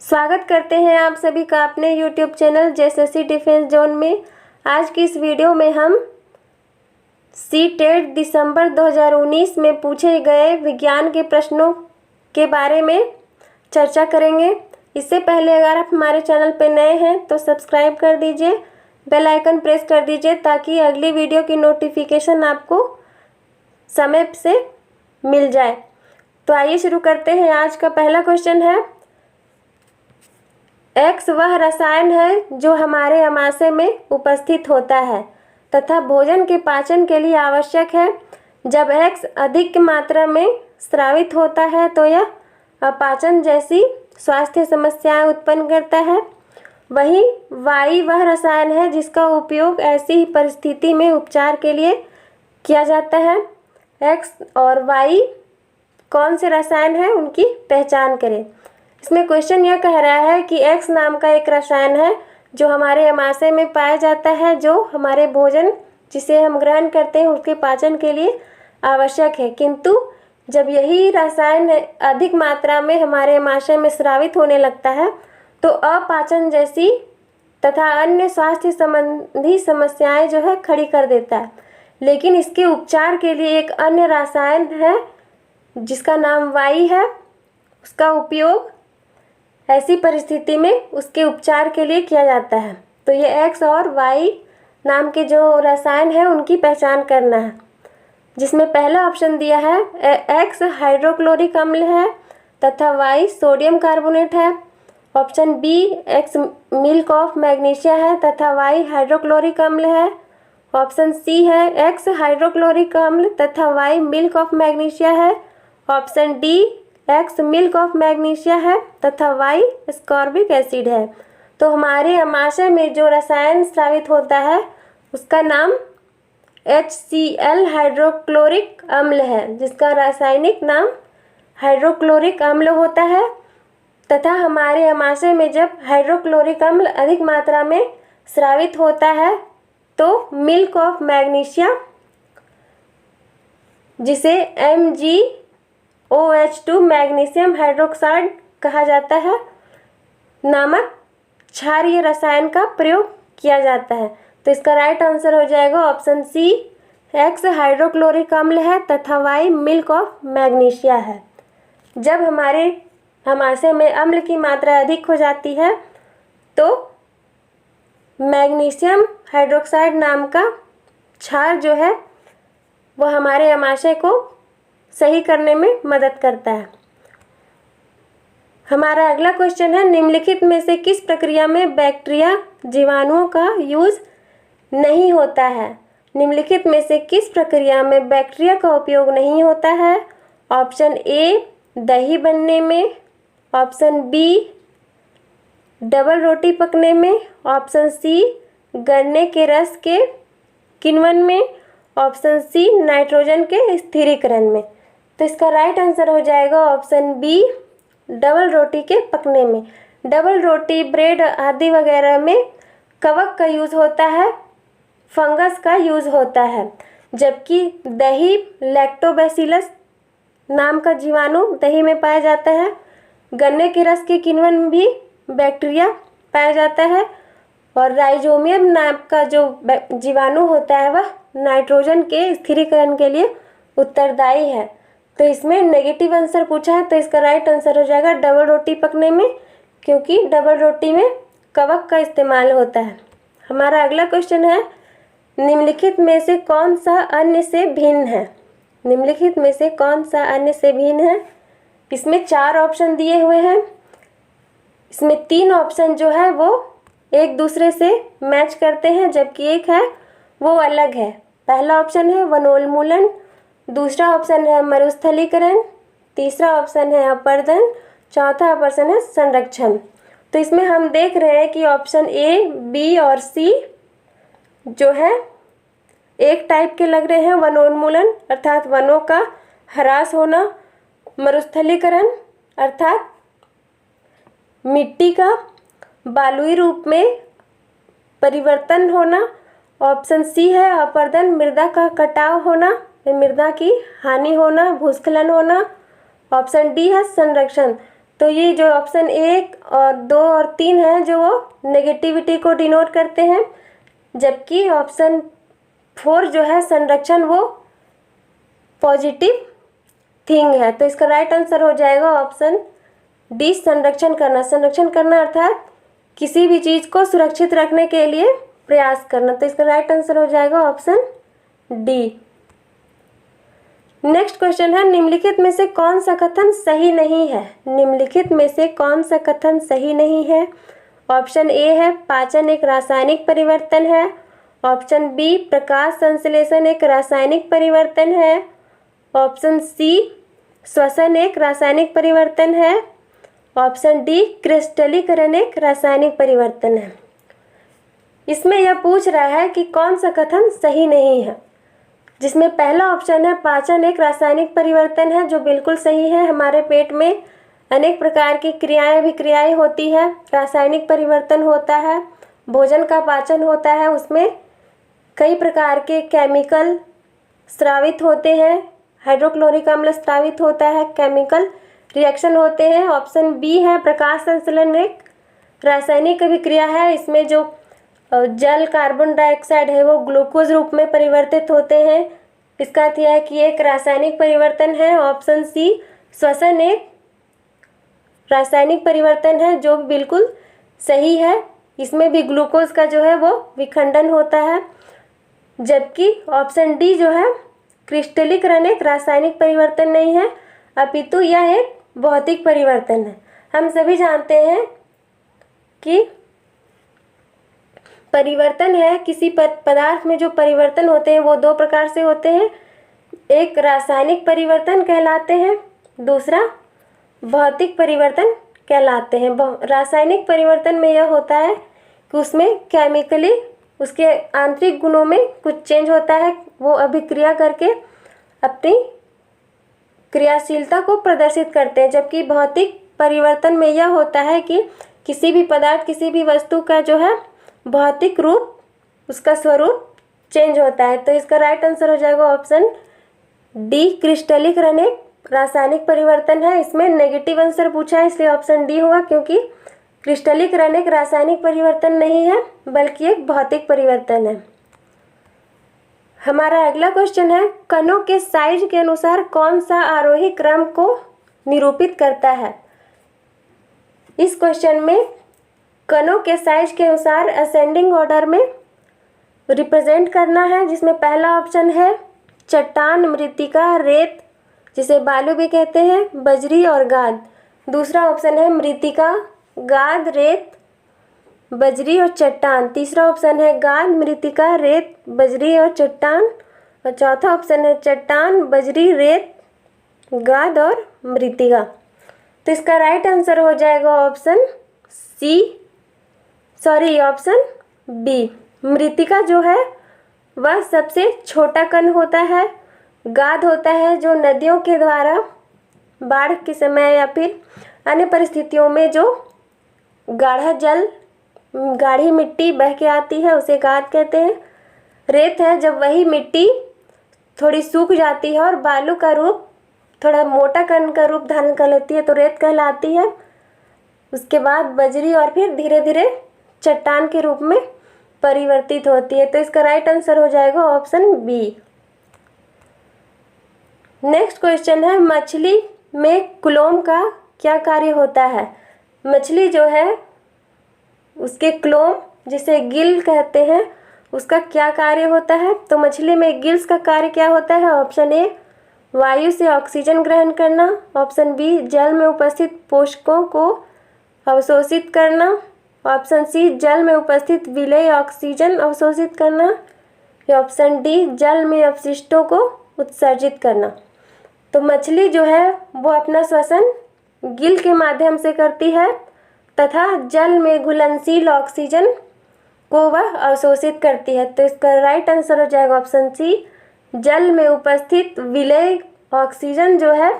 स्वागत करते हैं आप सभी का अपने YouTube channel JSSC defence zone में। आज की इस वीडियो में हम सी-टेट दिसंबर 2019 में पूछे गए विज्ञान के प्रश्नों के बारे में चर्चा करेंगे। इससे पहले अगर आप हमारे चैनल पर नए हैं तो सब्सक्राइब कर दीजिए, बेल आइकन प्रेस कर दीजिए ताकि अगली वीडियो की नोटिफिकेशन आपको समय से मिल जाए। तो आइए शुरू करते हैं। आज का पहला क्वेश्चन है, एक्स वह रसायन है जो हमारे आमाशय में उपस्थित होता है तथा भोजन के पाचन के लिए आवश्यक है। जब एक्स अधिक मात्रा में स्रावित होता है तो यह अपाचन जैसी स्वास्थ्य समस्याएं उत्पन्न करता है। वहीं वाई वह रसायन है जिसका उपयोग ऐसी ही परिस्थिति में उपचार के लिए किया जाता है। एक्स और वाई कौन से रसायन हैं, उनकी पहचान करें। इसमें क्वेश्चन यह कह रहा है कि एक्स नाम का एक रसायन है जो हमारे आमाशय में पाया जाता है, जो हमारे भोजन जिसे हम ग्रहण करते हैं उसके पाचन के लिए आवश्यक है। किंतु जब यही रसायन अधिक मात्रा में हमारे आमाशय में स्रावित होने लगता है तो अपाचन जैसी तथा अन्य स्वास्थ्य संबंधी समस्याएं जो है खड़ी कर देता है। लेकिन इसके उपचार के लिए एक अन्य रसायन है जिसका नाम वाई है, उसका उपयोग ऐसी परिस्थिति में उसके उपचार के लिए किया जाता है। तो ये एक्स और वाई नाम के जो रसायन है उनकी पहचान करना है, जिसमें पहला ऑप्शन दिया है एक्स हाइड्रोक्लोरिक अम्ल है तथा वाई सोडियम कार्बोनेट है। Option B X milk of magnesia है तथा वाई हाइड्रोक्लोरिक अम्ल है। ऑप्शन सी है एक्स हाइड्रोक्लोरिक अम्ल तथा वाई मिल्क ऑफ मैग्नीशिया है। Option D x milk of magnesia है तथा वाई स्कॉर्बिक एसिड है। तो हमारे आमाशय में जो रसायन स्रावित होता है उसका नाम HCl हाइड्रोक्लोरिक अम्ल है, जिसका रासायनिक नाम हाइड्रोक्लोरिक अम्ल होता है। तथा हमारे आमाशय में जब हाइड्रोक्लोरिक अम्ल अधिक मात्रा में स्रावित होता है तो मिल्क ऑफ मैग्नीशिया, जिसे MgOH2 मैग्नीशियम हाइड्रोक्साइड कहा जाता है, नामक क्षारीय रसायन का प्रयोग किया जाता है। तो इसका राइट आंसर हो जाएगा ऑप्शन सी, एक्स हाइड्रोक्लोरिक अम्ल है तथा वाई मिल्क ऑफ मैग्नीशिया है। जब हमारे आमाशय में अम्ल की मात्रा अधिक हो जाती है तो मैग्नीशियम हाइड्रोक्साइड नाम का क्षार जो है वह हमारे आमाशय को सही करने में मदद करता है। हमारा अगला क्वेश्चन है, निम्नलिखित में से किस प्रक्रिया में बैक्टीरिया जीवाणुओं का यूज नहीं होता है। निम्नलिखित में से किस प्रक्रिया में बैक्टीरिया का उपयोग नहीं होता है। ऑप्शन ए दही बनने में, ऑप्शन बी डबल रोटी पकने में, ऑप्शन सी गन्ने के रस के किण्वन में, ऑप्शन सी नाइट्रोजन के स्थिरीकरण में। तो इसका राइट आंसर हो जाएगा ऑप्शन बी, डबल रोटी के पकने में। डबल रोटी, ब्रेड आदि वगैरह में कवक का यूज़ होता है, फंगस का यूज़ होता है। जबकि दही, लैक्टोबैसिलस नाम का जीवाणु दही में पाया जाता है। गन्ने के रस के किण्वन में भी बैक्टीरिया पाया जाता है और राइजोमियम नाम का जो जीवाणु होता है वह नाइट्रोजन के स्थिरीकरण के लिए उत्तरदायी है। तो इसमें नेगेटिव आंसर पूछा है, तो इसका राइट आंसर हो जाएगा डबल रोटी पकने में, क्योंकि डबल रोटी में कवक का इस्तेमाल होता है। हमारा अगला क्वेश्चन है, निम्नलिखित में से कौन सा अन्य से भिन्न है। निम्नलिखित में से कौन सा अन्य से भिन्न है। इसमें 4 ऑप्शन दिए हुए हैं। इसमें 3 ऑप्शन जो है वो एक दूसरे से मैच करते हैं, जबकि एक है वो अलग है। पहला ऑप्शन है वनोन्मूलन, दूसरा ऑप्शन है मरुस्थलीकरण, तीसरा ऑप्शन है अपर्दन, चौथा ऑप्शन है संरक्षण। तो इसमें हम देख रहे हैं कि ऑप्शन ए, बी और सी जो है एक टाइप के लग रहे हैं। वनोन्मूलन अर्थात वनों का ह्रास होना, मरुस्थलीकरण अर्थात मिट्टी का बालुई रूप में परिवर्तन होना। ऑप्शन सी है अपर्दन, मृदा का कटाव होना, मृदा की हानि होना, भूस्खलन होना। ऑप्शन डी है संरक्षण। तो ये जो ऑप्शन 1 और 2 और 3 है जो वो नेगेटिविटी को डिनोट करते हैं, जबकि ऑप्शन 4 जो है संरक्षण वो पॉजिटिव थिंग है। तो इसका राइट आंसर हो जाएगा ऑप्शन डी, संरक्षण करना। संरक्षण करना अर्थात किसी भी चीज़ को सुरक्षित रखने के लिए प्रयास करना। तो इसका राइट आंसर हो जाएगा ऑप्शन डी। नेक्स्ट क्वेश्चन है, निम्नलिखित में से कौन सा कथन सही नहीं है? निम्नलिखित में से कौन सा कथन सही नहीं है? ऑप्शन ए है पाचन एक रासायनिक परिवर्तन है। ऑप्शन बी प्रकाश संश्लेषण एक रासायनिक परिवर्तन है। ऑप्शन सी श्वसन एक रासायनिक परिवर्तन है। ऑप्शन डी क्रिस्टलीकरण एक रासायनिक परिवर्तन है। इसमें यह पूछ रहा है कि कौन सा कथन सही नहीं है, जिसमें पहला ऑप्शन है पाचन एक रासायनिक परिवर्तन है, जो बिल्कुल सही है। हमारे पेट में अनेक प्रकार की क्रियाएं होती है, रासायनिक परिवर्तन होता है, भोजन का पाचन होता है, उसमें कई प्रकार के केमिकल स्रावित होते हैं, हाइड्रोक्लोरिक अम्ल स्रावित होता है, केमिकल रिएक्शन होते हैं। ऑप्शन बी है प्रकाश संश्लेषण एक रासायनिक अभिक्रिया है, इसमें जो जल कार्बन डाइऑक्साइड है वो ग्लूकोज रूप में परिवर्तित होते हैं। इसका अर्थ यह है कि एक रासायनिक परिवर्तन है। ऑप्शन सी श्वसन एक रासायनिक परिवर्तन है, जो बिल्कुल सही है। इसमें भी ग्लूकोज का जो है वो विखंडन होता है। जबकि ऑप्शन डी जो है क्रिस्टलीकरण एक रासायनिक परिवर्तन नहीं है, अपितु यह एक भौतिक परिवर्तन है। हम सभी जानते हैं कि परिवर्तन है, किसी पदार्थ में जो परिवर्तन होते हैं वो दो प्रकार से होते हैं। एक रासायनिक परिवर्तन कहलाते हैं, दूसरा भौतिक परिवर्तन कहलाते हैं। रासायनिक परिवर्तन में यह होता है कि उसमें केमिकली उसके आंतरिक गुणों में कुछ चेंज होता है, वो अभिक्रिया करके अपनी क्रियाशीलता को प्रदर्शित करते हैं। जबकि भौतिक परिवर्तन में यह होता है कि किसी भी पदार्थ, किसी भी वस्तु का जो है भौतिक रूप, उसका स्वरूप चेंज होता है। तो इसका राइट आंसर हो जाएगा ऑप्शन डी, क्रिस्टलीकरण एक रासायनिक परिवर्तन है। इसमें नेगेटिव आंसर पूछा है, इसलिए ऑप्शन डी होगा, क्योंकि क्रिस्टलीकरण एक रासायनिक परिवर्तन नहीं है बल्कि एक भौतिक परिवर्तन है। हमारा अगला क्वेश्चन है, कणों के साइज के अनुसार कौन सा आरोही क्रम को निरूपित करता है? इस क्वेश्चन में कणों के साइज के अनुसार असेंडिंग ऑर्डर में रिप्रेजेंट करना है, जिसमें पहला ऑप्शन है चट्टान, मृत्तिका, रेत जिसे बालू भी कहते हैं, बजरी और गाद। दूसरा ऑप्शन है मृत्तिका, गाद, रेत, बजरी और चट्टान। तीसरा ऑप्शन है गाद, मृत्तिका, रेत, बजरी और चट्टान। और चौथा ऑप्शन है चट्टान, बजरी, रेत, गाद और मृत्तिका। तो इसका राइट आंसर हो जाएगा ऑप्शन ऑप्शन बी। मृत्तिका जो है वह सबसे छोटा कण होता है। गाद होता है जो नदियों के द्वारा बाढ़ के समय या फिर अन्य परिस्थितियों में जो गाढ़ी मिट्टी बह के आती है उसे गाद कहते हैं। रेत है जब वही मिट्टी थोड़ी सूख जाती है और बालू का रूप, थोड़ा मोटा कण का रूप धारण कर लेती है तो रेत कहलाती है। उसके बाद बजरी और फिर धीरे धीरे चट्टान के रूप में परिवर्तित होती है। तो इसका राइट आंसर हो जाएगा ऑप्शन बी। नेक्स्ट क्वेश्चन है, मछली में क्लोम का क्या कार्य होता है? मछली जो है उसके क्लोम, जिसे गिल कहते हैं, उसका क्या कार्य होता है? तो मछली में गिल्स का कार्य क्या होता है? ऑप्शन ए वायु से ऑक्सीजन ग्रहण करना। ऑप्शन बी जल में उपस्थित पोषकों को अवशोषित करना। ऑप्शन सी जल में उपस्थित विलेय ऑक्सीजन अवशोषित करना। या ऑप्शन डी जल में अपशिष्टों को उत्सर्जित करना। तो मछली जो है वो अपना श्वसन गिल के माध्यम से करती है तथा जल में घुलनशील ऑक्सीजन को वह अवशोषित करती है। तो इसका राइट आंसर हो जाएगा ऑप्शन सी, जल में उपस्थित विलेय ऑक्सीजन जो है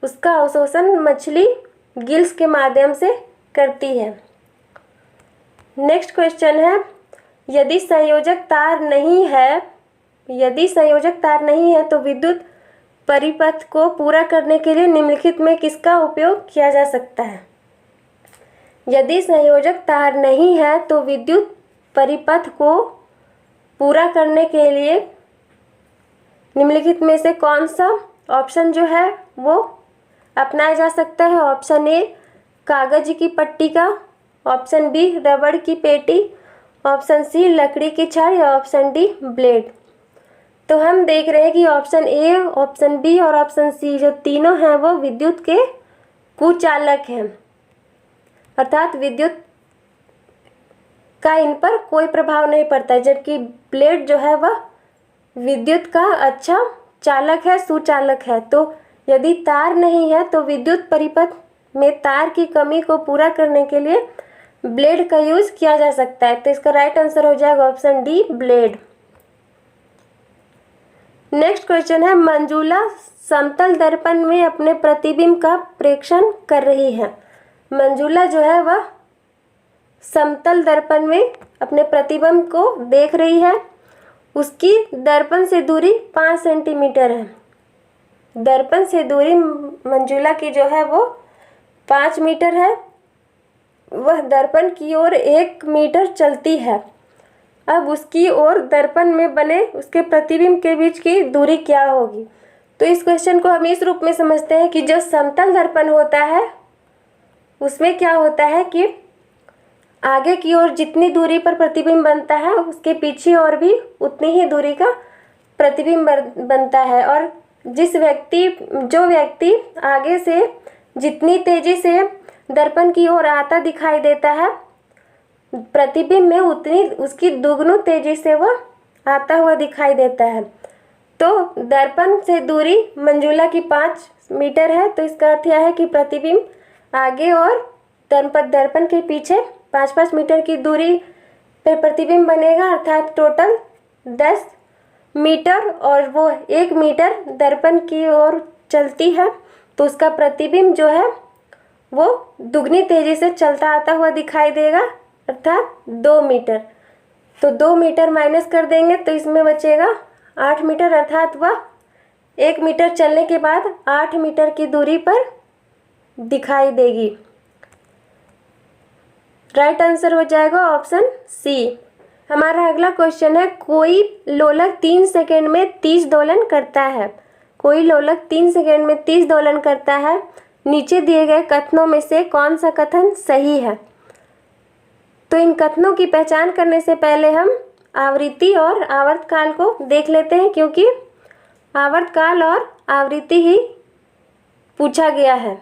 उसका अवशोषण मछली गिल्स के माध्यम से करती है। नेक्स्ट क्वेश्चन है, यदि संयोजक तार नहीं है तो विद्युत परिपथ को पूरा करने के लिए निम्नलिखित में किसका उपयोग किया जा सकता है? यदि संयोजक तार नहीं है तो विद्युत परिपथ को पूरा करने के लिए निम्नलिखित में से कौन सा ऑप्शन जो है वो अपनाया जा सकता है? ऑप्शन ए कागज की पट्टी का, ऑप्शन बी रबड़ की पेटी, ऑप्शन सी लकड़ी की छड़ या ऑप्शन डी ब्लेड। तो हम देख रहे हैं कि ऑप्शन ए, ऑप्शन बी और ऑप्शन सी जो तीनों हैं वो विद्युत के कुचालक हैं, अर्थात विद्युत का इन पर कोई प्रभाव नहीं पड़ता है, जबकि ब्लेड जो है वह विद्युत का अच्छा चालक है, सुचालक है। तो यदि तार नहीं है तो विद्युत परिपथ में तार की कमी को पूरा करने के लिए ब्लेड का यूज किया जा सकता है। तो इसका राइट आंसर हो जाएगा option D blade. Next question है, मंजूला समतल दर्पण में अपने प्रतिबिंब का प्रेक्षण कर रही है। मंजूला जो है वह समतल दर्पण में अपने प्रतिबिंब को देख रही है। उसकी दर्पण से दूरी 5 सेंटीमीटर है। दर्पण से दूरी मंजूला की जो है वो 5 मीटर है। वह दर्पण की ओर 1 मीटर चलती है। अब उसकी ओर दर्पण में बने उसके प्रतिबिंब के बीच की दूरी क्या होगी? तो इस क्वेश्चन को हम इस रूप में समझते हैं कि जो समतल दर्पण होता है उसमें क्या होता है कि आगे की ओर जितनी दूरी पर प्रतिबिंब बनता है उसके पीछे और भी उतनी ही दूरी का प्रतिबिंब बनता है। और जो व्यक्ति आगे से जितनी तेजी से दर्पण की ओर आता दिखाई देता है, प्रतिबिंब में उतनी उसकी दुगनी तेजी से वह आता हुआ दिखाई देता है। तो दर्पण से दूरी मंजूला की 5 मीटर है। तो इसका अर्थ यह है कि प्रतिबिंब आगे और दर्पण के पीछे 5-5 मीटर की दूरी पर प्रतिबिंब बनेगा, अर्थात टोटल 10 मीटर, और वो 1 मीटर दर्पण की ओर चलती है। तो उसका प्रतिबिंब जो है वो दुगनी तेजी से चलता आता हुआ दिखाई देगा, अर्थात 2 मीटर। तो 2 मीटर माइनस कर देंगे तो इसमें बचेगा 8 मीटर, अर्थात वह 1 मीटर चलने के बाद 8 मीटर की दूरी पर दिखाई देगी। राइट आंसर हो जाएगा ऑप्शन सी। हमारा अगला क्वेश्चन है, कोई लोलक 3 सेकेंड में 30 दोलन करता है। कोई लोलक 3 सेकेंड में 30 दोलन करता है। नीचे दिए गए कथनों में से कौन सा कथन सही है? तो इन कथनों की पहचान करने से पहले हम आवृत्ति और आवर्तकाल को देख लेते हैं, क्योंकि आवर्तकाल और आवृत्ति ही पूछा गया है।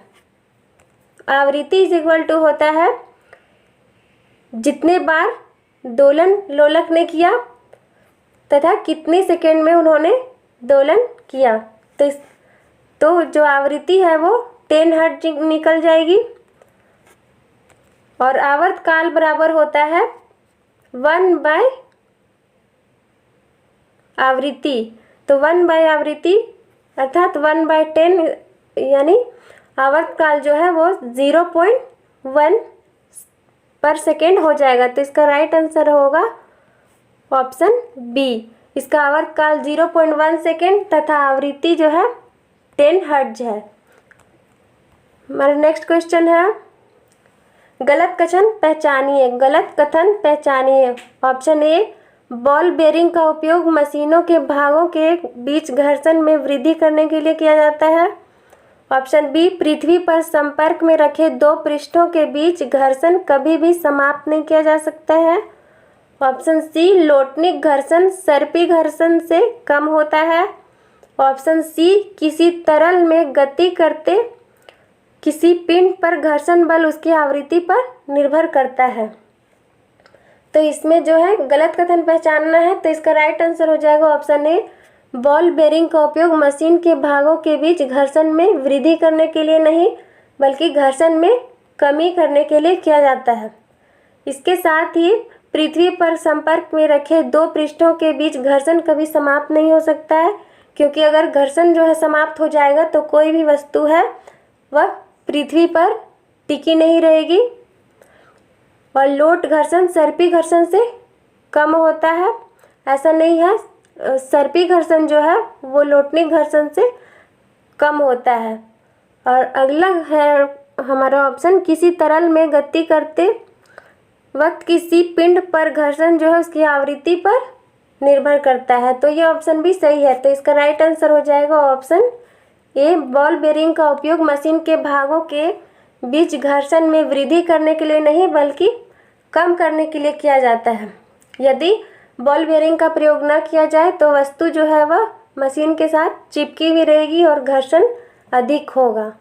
आवृत्ति इज इक्वल टू होता है जितने बार दोलन लोलक ने किया तथा कितने सेकेंड में उन्होंने दोलन किया। तो जो आवृत्ति है वो 10 हर्ट्ज निकल जाएगी, और आवर्तकाल बराबर होता है 1 बाय आवृत्ति। तो 1 बाय आवृत्ति अर्थात 1 बाय 10, यानी आवर्तकाल जो है वो 0.1 पर सेकेंड हो जाएगा। तो इसका राइट आंसर होगा ऑप्शन बी। इसका आवर्तकाल 0.1 सेकेंड तथा आवृत्ति जो है 10 हर्ट्ज है। हमारा नेक्स्ट क्वेश्चन है, गलत कथन पहचानिए। गलत कथन पहचानिए। ऑप्शन ए, बॉल बेरिंग का उपयोग मशीनों के भागों के बीच घर्षण में वृद्धि करने के लिए किया जाता है। ऑप्शन बी, पृथ्वी पर संपर्क में रखे 2 पृष्ठों के बीच घर्षण कभी भी समाप्त नहीं किया जा सकता है। ऑप्शन सी, लोटनिक घर्षण सर्पी घर्षण से कम होता है। ऑप्शन सी, किसी तरल में गति करते किसी पिंड पर घर्षण बल उसकी आवृत्ति पर निर्भर करता है। तो इसमें जो है गलत कथन पहचानना है। तो इसका राइट आंसर हो जाएगा ऑप्शन ए, बॉल बेरिंग का उपयोग मशीन के भागों के बीच घर्षण में वृद्धि करने के लिए नहीं बल्कि घर्षण में कमी करने के लिए किया जाता है। इसके साथ ही पृथ्वी पर संपर्क में रखे 2 पृष्ठों के बीच घर्षण कभी समाप्त नहीं हो सकता है, क्योंकि अगर घर्षण जो है समाप्त हो जाएगा तो कोई भी वस्तु है वह पृथ्वी पर टिकी नहीं रहेगी। और लोट घर्षण सर्पी घर्षण से कम होता है, ऐसा नहीं है। सर्पी घर्षण जो है वो लोटनिक घर्षण से कम होता है। और अगला है हमारा ऑप्शन किसी तरल में गति करते वक्त किसी पिंड पर घर्षण जो है उसकी आवृत्ति पर निर्भर करता है। तो ये ऑप्शन भी सही है। तो इसका राइट आंसर हो जाएगा ऑप्शन ए। बॉल बेरिंग का उपयोग मशीन के भागों के बीच घर्षण में वृद्धि करने के लिए नहीं बल्कि कम करने के लिए किया जाता है। यदि बॉल बेरिंग का प्रयोग न किया जाए तो वस्तु जो है वह मशीन के साथ चिपकी हुई रहेगी और घर्षण अधिक होगा।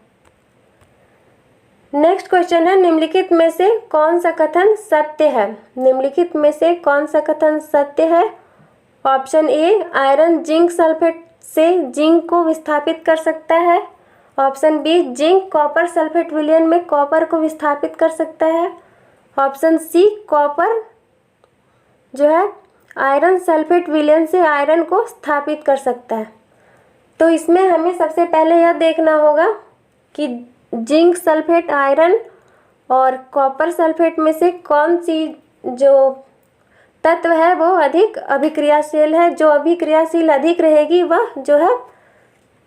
नेक्स्ट क्वेश्चन है, निम्नलिखित में से कौन सा कथन सत्य है? निम्नलिखित में से कौन सा कथन सत्य है? Option A, iron zinc sulphate से जिंक को विस्थापित कर सकता है। Option B, zinc copper sulphate विलयन में कॉपर को विस्थापित कर सकता है। ऑप्शन सी, कॉपर जो है आयरन सल्फेट विलयन से आयरन को स्थापित कर सकता है। तो इसमें हमें सबसे पहले यह देखना होगा कि जिंक सल्फेट आयरन और कॉपर सल्फेट में से कौन सी जो तत्व है वो अधिक अभिक्रियाशील है। जो अभिक्रियाशील अधिक रहेगी वह जो है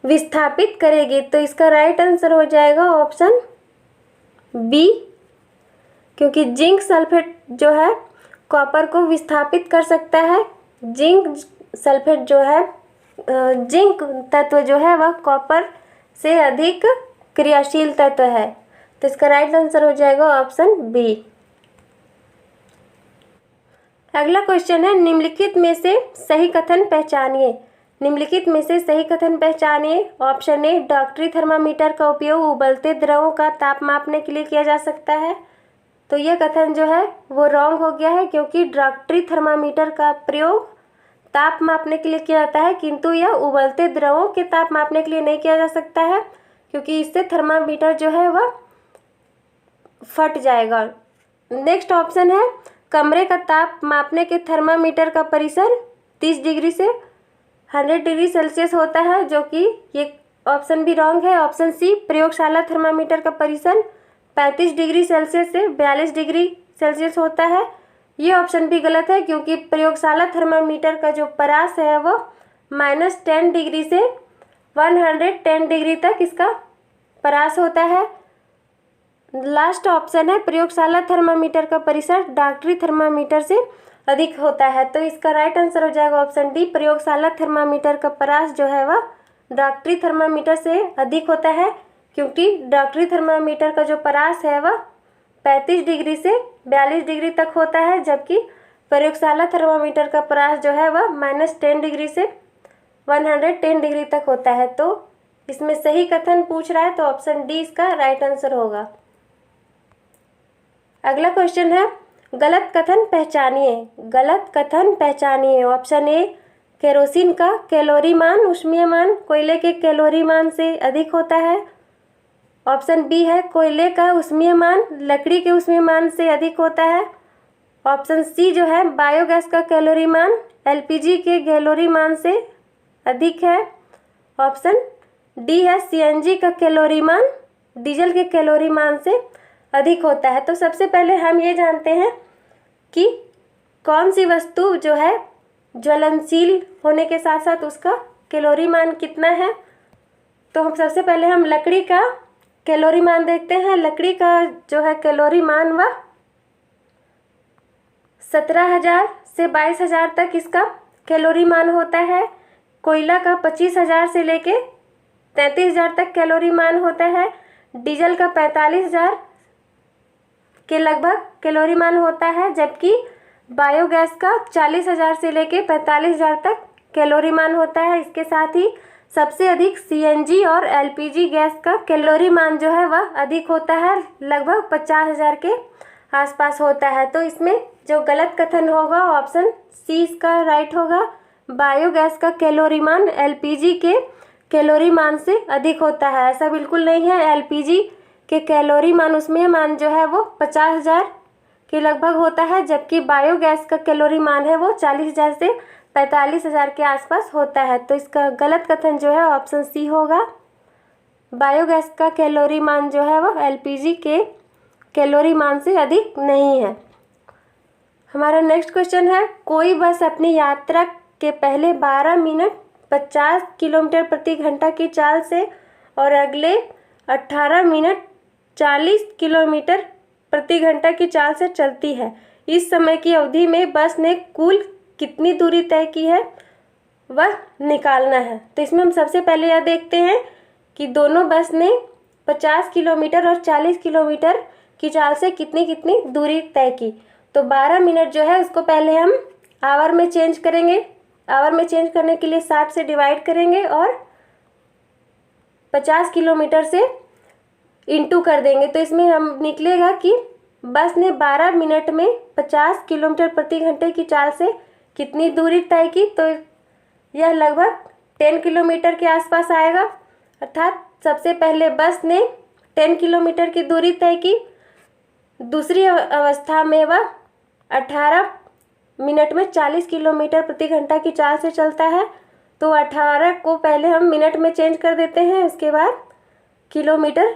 विस्थापित करेगी। तो इसका राइट आंसर हो जाएगा ऑप्शन बी, क्योंकि जिंक सल्फेट जो है कॉपर को विस्थापित कर सकता है। जिंक सल्फेट जो है जिंक तत्व जो है वह कॉपर से अधिक क्रियाशील तत्व है। तो इसका राइट आंसर हो जाएगा ऑप्शन बी। अगला क्वेश्चन है, निम्नलिखित में से सही कथन पहचानिए। निम्नलिखित में से सही कथन पहचानिए। ऑप्शन ए, डॉक्टरी थर्मामीटर का उपयोग उबलते द्रवों का ताप मापने के लिए किया जा सकता है। तो यह कथन जो है वो रॉन्ग हो गया है, क्योंकि डॉक्टरी थर्मामीटर का प्रयोग ताप मापने के लिए किया जाता है, किंतु यह उबलते द्रवों के ताप मापने के लिए नहीं किया जा सकता है, क्योंकि इससे थर्मामीटर जो है वह फट जाएगा। नेक्स्ट ऑप्शन है, कमरे का ताप मापने के थर्मामीटर का परिसर 30 डिग्री से 100 डिग्री सेल्सियस होता है, जो कि ये ऑप्शन भी रॉन्ग है। ऑप्शन सी, प्रयोगशाला थर्मामीटर का परिसर 35 डिग्री सेल्सियस से 42 डिग्री सेल्सियस होता है। ये ऑप्शन भी गलत है, क्योंकि प्रयोगशाला थर्मामीटर का जो परास है वो -10 डिग्री से 110 डिग्री तक इसका परास होता है। लास्ट ऑप्शन है, प्रयोगशाला थर्मामीटर का परिसर डॉक्टरी थर्मामीटर से अधिक होता है। तो इसका राइट आंसर हो जाएगा ऑप्शन डी, प्रयोगशाला थर्मामीटर का परास जो है वह डॉक्टरी थर्मामीटर से अधिक होता है, क्योंकि डॉक्टरी थर्मामीटर का जो परास है वह 35 डिग्री से 42 डिग्री तक होता है, जबकि प्रयोगशाला थर्मामीटर का परास जो है वह -10 डिग्री से 110 डिग्री तक होता है। तो इसमें सही कथन पूछ रहा है, तो ऑप्शन डी इसका राइट आंसर होगा। अगला क्वेश्चन है, गलत कथन पहचानिए। गलत कथन पहचानिए। ऑप्शन ए, केरोसिन का कैलोरी मान ऊष्मीय मान कोयले के कैलोरी मान से अधिक होता है। ऑप्शन बी है, कोयले का ऊष्मीय मान लकड़ी के ऊष्मीय मान से अधिक होता है। ऑप्शन सी जो है, बायोगैस का कैलोरी मान एलपीजी के कैलोरी मान से अधिक है। ऑप्शन डी है, सीएनजी का कैलोरी मान डीजल के कैलोरी मान से अधिक होता है। तो सबसे पहले हम ये जानते हैं कि कौन सी वस्तु जो है ज्वलनशील होने के साथ साथ उसका कैलोरी मान कितना है। तो हम सबसे पहले हम लकड़ी का कैलोरी मान देखते हैं। लकड़ी का जो है कैलोरी मान वह 17,000 से 22,000 तक इसका कैलोरी मान होता है। कोयला का 25,000 से लेके 33,000 तक कैलोरी मान होता है। डीजल का 45,000 के लगभग कैलोरी मान होता है, जबकि बायोगैस का 40,000 से लेके 45,000 तक कैलोरी मान होता है। इसके साथ ही सबसे अधिक सीएनजी और एलपीजी गैस का कैलोरी मान जो है वह अधिक होता है, लगभग 50,000 के आसपास होता है। तो इसमें जो गलत कथन होगा ऑप्शन सी इसका राइट होगा। बायोगैस का कैलोरी मान एलपीजी के कैलोरी मान से अधिक होता है। ऐसा बिल्कुल नहीं है। एलपीजी के कैलोरी मान उसमें मान जो है वो 50,000 के लगभग होता है, जबकि बायोगैस का कैलोरी मान है वो 40,000 से 45,000 के आसपास होता है। तो इसका गलत कथन जो है ऑप्शन सी होगा। बायोगैस का कैलोरी मान जो है वो एलपीजी के कैलोरी मान से अधिक नहीं है। हमारा नेक्स्ट क्वेश्चन है, कोई बस अपनी यात्रा के पहले 12 मिनट 50 किलोमीटर प्रति घंटा की चाल से और अगले 18 मिनट 40 किलोमीटर प्रति घंटा की चाल से चलती है। इस समय की अवधि में बस ने कुल कितनी दूरी तय की है वह निकालना है। तो इसमें हम सबसे पहले यह देखते हैं कि दोनों बस ने 50 किलोमीटर और 40 किलोमीटर की चाल से कितनी कितनी दूरी तय की। तो 12 मिनट जो है उसको पहले हम आवर में चेंज करेंगे। आवर में चेंज करने के लिए 60 से डिवाइड करेंगे और 50 किलोमीटर से इंटू कर देंगे। तो इसमें हम निकलेगा कि बस ने 12 मिनट में 50 किलोमीटर प्रति घंटे की चाल से कितनी दूरी तय की। तो यह लगभग 10 किलोमीटर के आसपास आएगा। अर्थात सबसे पहले बस ने 10 किलोमीटर की दूरी तय की। दूसरी अवस्था में वह 18 मिनट में 40 किलोमीटर प्रति घंटा की चाल से चलता है। तो 18 को पहले हम मिनट में चेंज कर देते हैं, उसके बाद किलोमीटर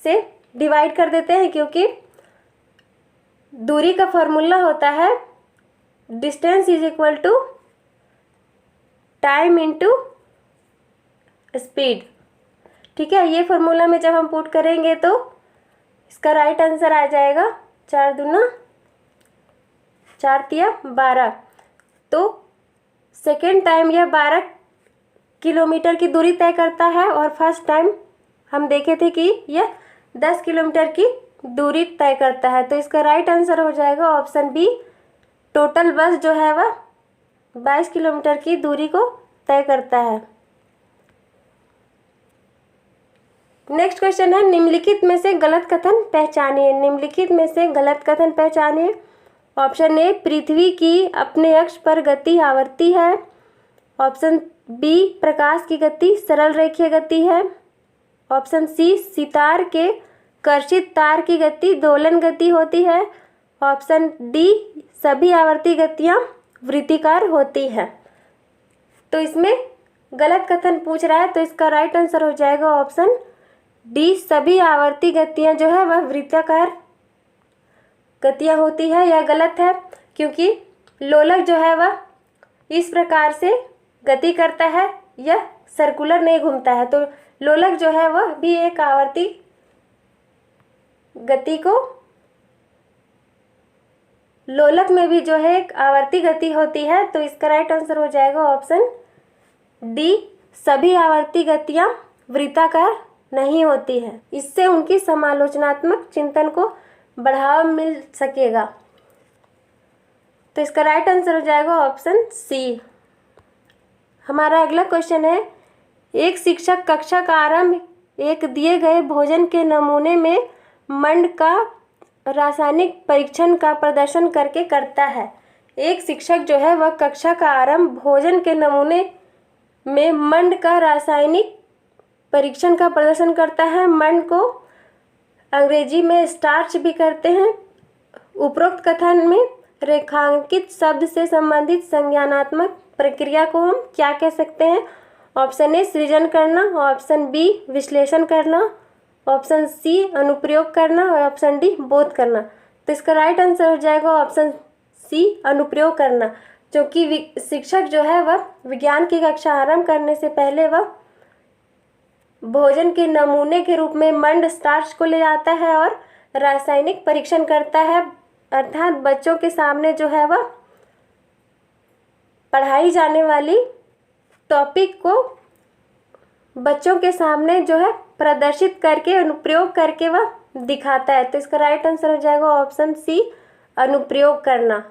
से डिवाइड कर देते हैं, क्योंकि दूरी का फॉर्मूला होता है distance is equal to time into speed. ठीक है, ये फॉर्मूला में जब हम पुट करेंगे तो इसका राइट आंसर आ जाएगा 4 दूना 4 तिया 12। तो सेकेंड टाइम यह 12 किलोमीटर की दूरी तय करता है और फर्स्ट टाइम हम देखे थे कि यह 10 किलोमीटर की दूरी तय करता है। तो इसका राइट आंसर हो जाएगा ऑप्शन बी। टोटल बस जो है वह 22 किलोमीटर की दूरी को तय करता है। नेक्स्ट क्वेश्चन है, निम्नलिखित में से गलत कथन पहचानिए। निम्नलिखित में से गलत कथन पहचानिए। ऑप्शन ए, पृथ्वी की अपने अक्ष पर गति आवर्ती है। ऑप्शन बी, प्रकाश की गति सरल रेखीय गति है। ऑप्शन सी, सितार के कर्षित तार की गति दोलन गति होती है। ऑप्शन डी, सभी आवर्ती गतियां वृत्तिकार होती हैं। तो इसमें गलत कथन पूछ रहा है, तो इसका राइट आंसर हो जाएगा ऑप्शन डी, सभी आवर्ती गतियां जो है वह वृत्ताकार गतियां होती है। यह गलत है, क्योंकि लोलक जो है वह इस प्रकार से गति करता है, यह सर्कुलर नहीं घूमता है। तो लोलक जो है वह भी एक आवर्ती गति को, लोलक में भी जो है एक आवर्ती गति होती है। तो इसका राइट आंसर हो जाएगा ऑप्शन डी, सभी आवर्ती गतियां वृत्ताकार नहीं होती है। इससे उनकी समालोचनात्मक चिंतन को बढ़ावा मिल सकेगा। तो इसका राइट आंसर हो जाएगा ऑप्शन सी। हमारा अगला क्वेश्चन है, एक शिक्षक कक्षा का आरंभ एक दिए गए भोजन के नमूने में मंड का रासायनिक परीक्षण का प्रदर्शन करके करता है। एक शिक्षक जो है वह कक्षा का आरंभ भोजन के नमूने में मंड का रासायनिक परीक्षण का प्रदर्शन करता है। मंड को अंग्रेजी में स्टार्च भी करते हैं। उपरोक्त कथन में रेखांकित शब्द से संबंधित संज्ञानात्मक प्रक्रिया को हम क्या कह सकते हैं। ऑप्शन ए, सृजन करना। ऑप्शन बी, विश्लेषण करना। ऑप्शन सी, अनुप्रयोग करना। और ऑप्शन डी, बोध करना। तो इसका राइट आंसर हो जाएगा ऑप्शन सी, अनुप्रयोग करना। जो कि शिक्षक जो है वह विज्ञान की कक्षा आरंभ करने से पहले वह भोजन के नमूने के रूप में मंड स्टार्च को ले जाता है और रासायनिक परीक्षण करता है। अर्थात बच्चों के सामने जो है वह पढ़ाई जाने वाली टॉपिक को बच्चों के सामने जो है प्रदर्शित करके अनुप्रयोग करके वह दिखाता है। तो इसका राइट आंसर हो जाएगा ऑप्शन सी, अनुप्रयोग करना।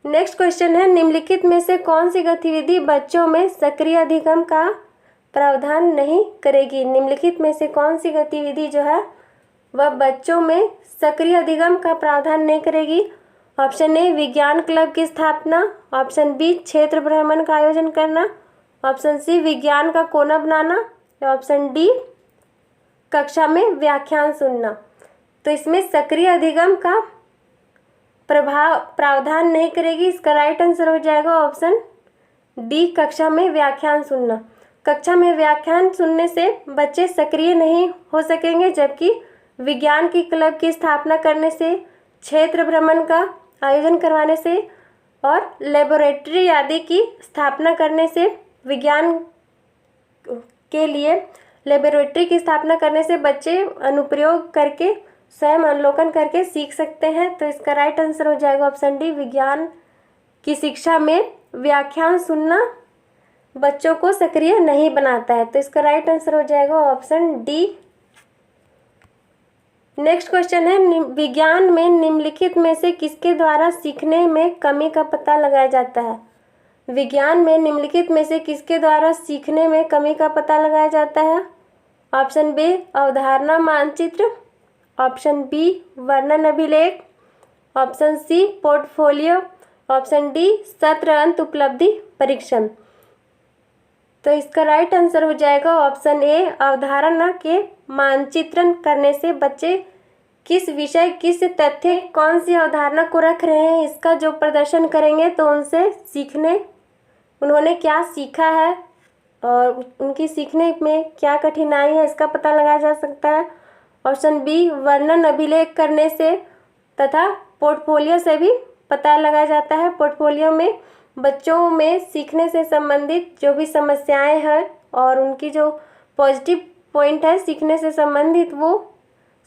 नेक्स्ट क्वेश्चन है, निम्नलिखित में से कौन सी गतिविधि बच्चों में सक्रिय अधिगम का प्रावधान नहीं करेगी। निम्नलिखित में से कौन सी गतिविधि जो है वह बच्चों में सक्रिय अधिगम का प्रावधान नहीं करेगी। ऑप्शन ए, विज्ञान क्लब की स्थापना। ऑप्शन बी, क्षेत्र भ्रमण का आयोजन करना। ऑप्शन सी, विज्ञान का कोना बनाना। ऑप्शन डी, कक्षा में व्याख्यान सुनना। तो इसमें सक्रिय अधिगम का प्रावधान नहीं करेगी। इसका राइट आंसर हो जाएगा ऑप्शन डी, कक्षा में व्याख्यान सुनना। कक्षा में व्याख्यान सुनने से बच्चे सक्रिय नहीं हो सकेंगे, जबकि विज्ञान की क्लब की स्थापना करने से, क्षेत्र भ्रमण का आयोजन करवाने से और लेबोरेटरी आदि की स्थापना करने से विज्ञान के लिए लेबोरेटरी की स्थापना करने से बच्चे अनुप्रयोग करके स्वयं अवलोकन करके सीख सकते हैं। तो इसका राइट आंसर हो जाएगा ऑप्शन डी, विज्ञान की शिक्षा में व्याख्यान सुनना बच्चों को सक्रिय नहीं बनाता है। तो इसका राइट आंसर हो जाएगा ऑप्शन डी। नेक्स्ट क्वेश्चन है, विज्ञान में निम्नलिखित में से किसके द्वारा सीखने में कमी का पता लगाया जाता है? विज्ञान में निम्नलिखित में से किसके द्वारा सीखने में कमी का पता लगाया जाता है? ऑप्शन बी, अवधारणा मानचित्र, ऑप्शन बी, वर्णन अभिलेख, option C, portfolio, option D, सत्र अंत उपलब्धि परीक्षण। तो इसका राइट आंसर हो जाएगा ऑप्शन ए, अवधारणा के मानचित्रण करने से बच्चे किस विषय, किस तथ्य, कौन सी अवधारणा को रख रहे हैं, इसका जो प्रदर्शन करेंगे तो उनसे सीखने, उन्होंने क्या सीखा है और उनकी सीखने में क्या कठिनाई है, इसका पता लगाया जा सकता है। ऑप्शन बी, वर्णन अभिलेख करने से तथा पोर्टफोलियो से भी पता लगाया जाता है। पोर्टफोलियो में बच्चों में सीखने से संबंधित जो भी समस्याएं हैं और उनकी जो पॉजिटिव पॉइंट है सीखने से संबंधित, वो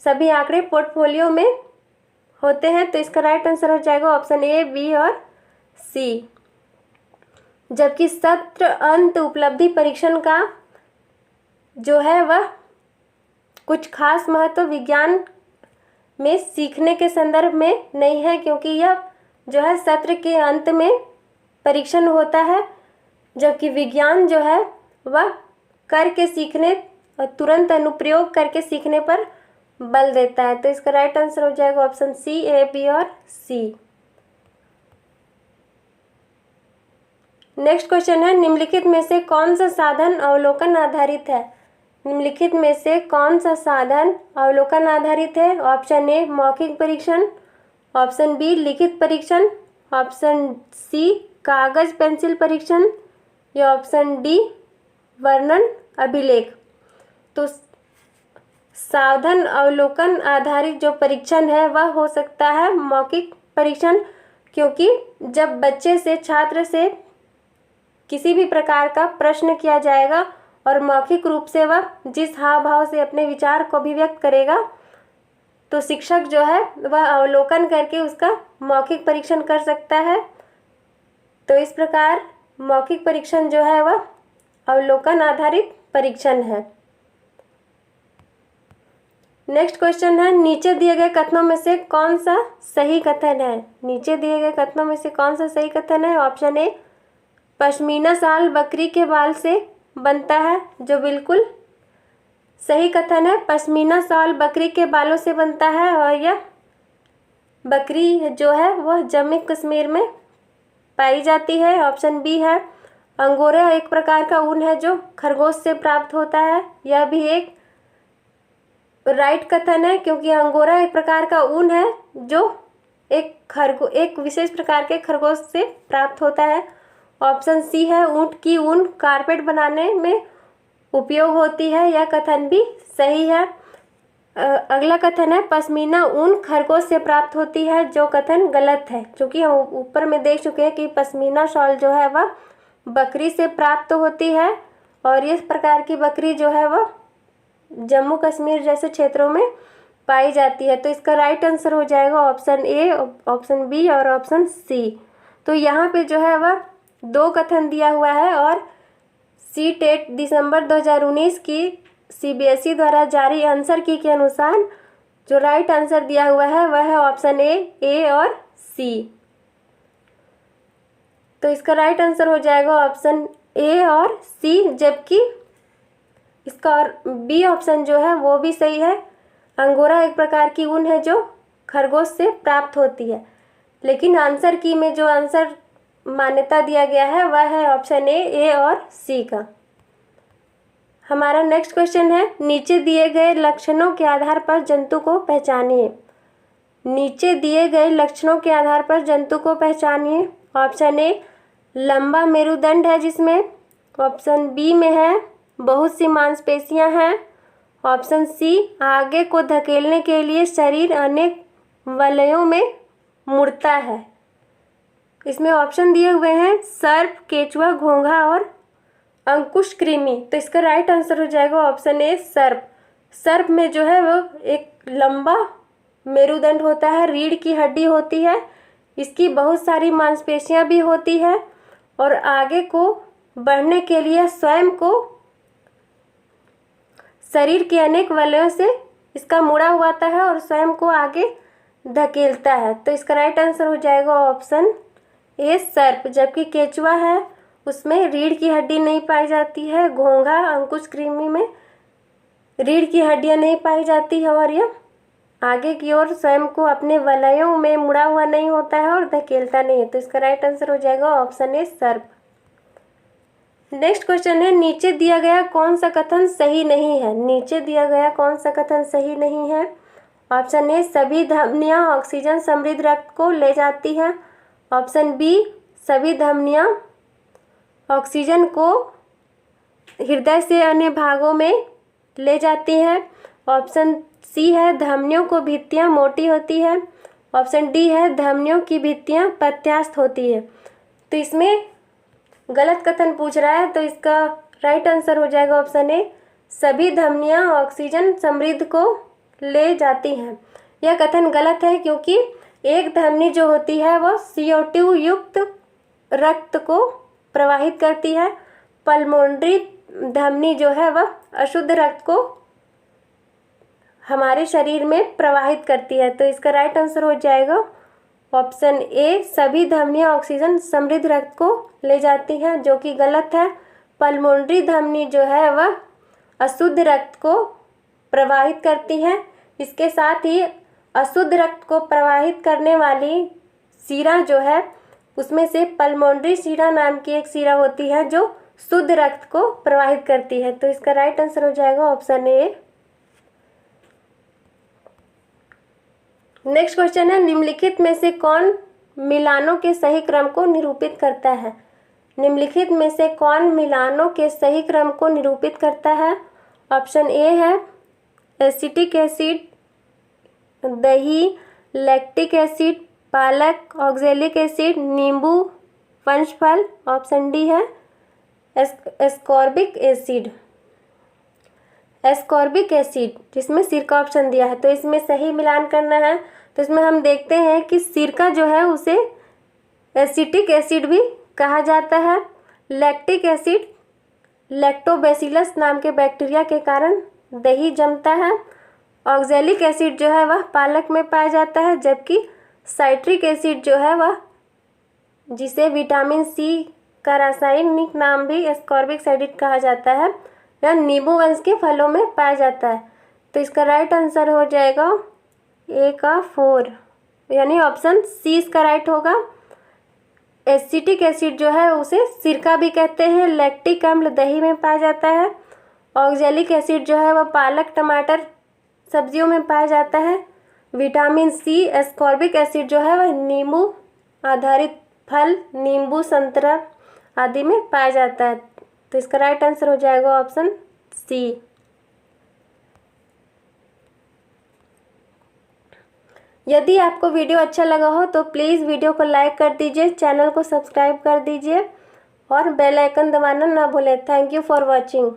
सभी आंकड़े पोर्टफोलियो में होते हैं। तो इसका राइट आंसर हो जाएगा ऑप्शन ए, बी और सी। जबकि सत्र अंत उपलब्धि परीक्षण का जो है वह कुछ खास महत्व विज्ञान में सीखने के संदर्भ में नहीं है, क्योंकि यह जो है सत्र के अंत में परीक्षण होता है, जबकि विज्ञान जो है वह करके सीखने और तुरंत अनुप्रयोग करके सीखने पर बल देता है। तो इसका राइट आंसर हो जाएगा ऑप्शन सी, ए, बी और सी। नेक्स्ट क्वेश्चन है, निम्नलिखित में से कौन सा साधन अवलोकन आधारित है? निम्नलिखित में से कौन सा साधन अवलोकन आधारित है? ऑप्शन ए, मौखिक परीक्षण, ऑप्शन बी, लिखित परीक्षण, ऑप्शन सी, कागज पेंसिल परीक्षण, या ऑप्शन डी, वर्णन अभिलेख। तो साधन अवलोकन आधारित जो परीक्षण है वह हो सकता है मौखिक परीक्षण, क्योंकि जब बच्चे से, छात्र से किसी भी प्रकार का प्रश्न किया जाएगा और मौखिक रूप से वह जिस हाव भाव से अपने विचार को अभिव्यक्त करेगा, तो शिक्षक जो है वह अवलोकन करके उसका मौखिक परीक्षण कर सकता है। तो इस प्रकार मौखिक परीक्षण जो है वह अवलोकन आधारित परीक्षण है। नेक्स्ट क्वेश्चन है, नीचे दिए गए कथनों में से कौन सा सही कथन है? नीचे दिए गए कथनों में से कौन सा सही कथन है? ऑप्शन ए, पश्मीना शाल बकरी के बाल से बनता है, जो बिल्कुल सही कथन है। पश्मीना शाल बकरी के बालों से बनता है और यह बकरी जो है वह जम्मू कश्मीर में पाई जाती है। ऑप्शन बी है, अंगोरा एक प्रकार का ऊन है जो खरगोश से प्राप्त होता है। यह भी एक राइट कथन है, क्योंकि अंगोरा एक प्रकार का ऊन है जो एक विशेष प्रकार के खरगोश से प्राप्त होता है। ऑप्शन सी है, ऊंट की ऊन कारपेट बनाने में उपयोग होती है। यह कथन भी सही है। अगला कथन है, पश्मीना ऊन खरगोश से प्राप्त होती है, जो कथन गलत है, क्योंकि हम ऊपर में देख चुके हैं कि पश्मीना शॉल जो है वह बकरी से प्राप्त होती है और इस प्रकार की बकरी जो है वह जम्मू कश्मीर जैसे क्षेत्रों में पाई जाती है। तो इसका राइट आंसर हो जाएगा ऑप्शन ए, ऑप्शन बी और ऑप्शन सी। तो यहाँ पे जो है वह दो कथन दिया हुआ है और सी-टेट दिसंबर 2019 की CBSE द्वारा जारी आंसर की के अनुसार जो राइट आंसर दिया हुआ है वह है ऑप्शन ए और सी। तो इसका राइट आंसर हो जाएगा ऑप्शन ए और सी, जबकि इसका और बी ऑप्शन जो है वो भी सही है। अंगोरा एक प्रकार की ऊन है जो खरगोश से प्राप्त होती है, लेकिन आंसर की में जो आंसर मान्यता दिया गया है वह है ऑप्शन ए और सी का। हमारा नेक्स्ट क्वेश्चन है, नीचे दिए गए लक्षणों के आधार पर जंतु को पहचानिए। नीचे दिए गए लक्षणों के आधार पर जंतु को पहचानिए। ऑप्शन ए, लंबा मेरुदंड है जिसमें। ऑप्शन बी में है बहुत सी मांसपेशियां हैं। ऑप्शन सी, आगे को धकेलने के लिए शरीर अनेक वलयों में मुड़ता है। इसमें ऑप्शन दिए हुए हैं सर्प, केचुआ, घोंघा और अंकुश कृमि। तो इसका राइट आंसर हो जाएगा ऑप्शन ए सर्प। सर्प में जो है वो एक लंबा मेरुदंड होता है, रीढ़ की हड्डी होती है, इसकी बहुत सारी मांसपेशियां भी होती है और आगे को बढ़ने के लिए स्वयं को शरीर के अनेक वलयों से इसका मुड़ा हुआ आता है और स्वयं को आगे धकेलता है। तो इसका राइट आंसर हो जाएगा ऑप्शन ए सर्प। जबकि केचुआ है उसमें रीढ़ की हड्डी नहीं पाई जाती है, घोंघा अंकुश कृमि में रीढ़ की हड्डियां नहीं पाई जाती है और यह आगे की ओर स्वयं को अपने वलयों में मुड़ा हुआ नहीं होता है और धकेलता नहीं है। तो इसका राइट आंसर हो जाएगा ऑप्शन ए सर्प। नेक्स्ट क्वेश्चन है, नीचे दिया गया कौन सा कथन सही नहीं है? नीचे दिया गया कौन सा कथन सही नहीं है? ऑप्शन ए सभी धमनियां ऑक्सीजन समृद्ध रक्त को ले जाती हैं। ऑप्शन बी सभी धमनियां ऑक्सीजन को हृदय से अन्य भागों में ले जाती हैं। ऑप्शन सी है धमनियों को भित्तियां मोटी होती है। ऑप्शन डी है धमनियों की भित्तियां प्रत्यास्थ होती है। तो इसमें गलत कथन पूछ रहा है, तो इसका राइट आंसर हो जाएगा ऑप्शन ए सभी धमनियां ऑक्सीजन समृद्ध को ले जाती हैं। यह कथन गलत है क्योंकि एक धमनी जो होती है वह CO2 युक्त रक्त को प्रवाहित करती है। पल्मोनरी धमनी जो है वह अशुद्ध रक्त को हमारे शरीर में प्रवाहित करती है। तो इसका राइट आंसर हो जाएगा ऑप्शन ए सभी धमनियां ऑक्सीजन समृद्ध रक्त को ले जाती हैं, जो कि गलत है। पल्मोनरी धमनी जो है वह अशुद्ध रक्त को प्रवाहित करती है। इसके साथ ही अशुद्ध रक्त को प्रवाहित करने वाली शिरा जो है उसमें से पल्मोनरी शिरा नाम की एक शिरा होती है जो शुद्ध रक्त को प्रवाहित करती है। तो इसका राइट आंसर हो जाएगा ऑप्शन ए। नेक्स्ट क्वेश्चन है, निम्नलिखित में से कौन मिलानों के सही क्रम को निरूपित करता है? निम्नलिखित में से कौन मिलानों के सही क्रम को निरूपित करता है? ऑप्शन ए है एसिटिक एसिड, दही, लैक्टिक एसिड, पालक, ऑक्जेलिक एसिड, नींबू, पंचफल। ऑप्शन डी है एस्कॉर्बिक एसिड। एस्कॉर्बिक एसिड, जिसमें सिरका ऑप्शन दिया है। तो इसमें सही मिलान करना है। तो इसमें हम देखते हैं कि सिरका जो है उसे एसिटिक एसिड भी कहा जाता है। लैक्टिक एसिड लैक्टोबैसिलस नाम के बैक्टीरिया के कारण दही जमता है। ऑक्जेलिक एसिड जो है वह पालक में पाया जाता है, जबकि साइट्रिक एसिड जो है वह, जिसे विटामिन सी का रासायनिक नाम भी एस्कॉर्बिक एसिड कहा जाता है, यह नींबू वंश के फलों में पाया जाता है। तो इसका राइट आंसर हो जाएगा ए का 4, यानी ऑप्शन सी इसका राइट होगा। एसिटिक एसिड जो है उसे सिरका भी कहते हैं। लैक्टिक अम्ल दही में पाया जाता है। ऑक्जेलिक एसिड जो है वह पालक, टमाटर, सब्जियों में पाया जाता है। विटामिन सी एस्कॉर्बिक एसिड जो है वह नींबू आधारित फल, नींबू, संतरा आदि में पाया जाता है। तो इसका राइट आंसर हो जाएगा ऑप्शन सी। यदि आपको वीडियो अच्छा लगा हो तो प्लीज़ वीडियो को लाइक कर दीजिए, चैनल को सब्सक्राइब कर दीजिए और बेल आइकन दबाना ना भूलें। Thank you for watching.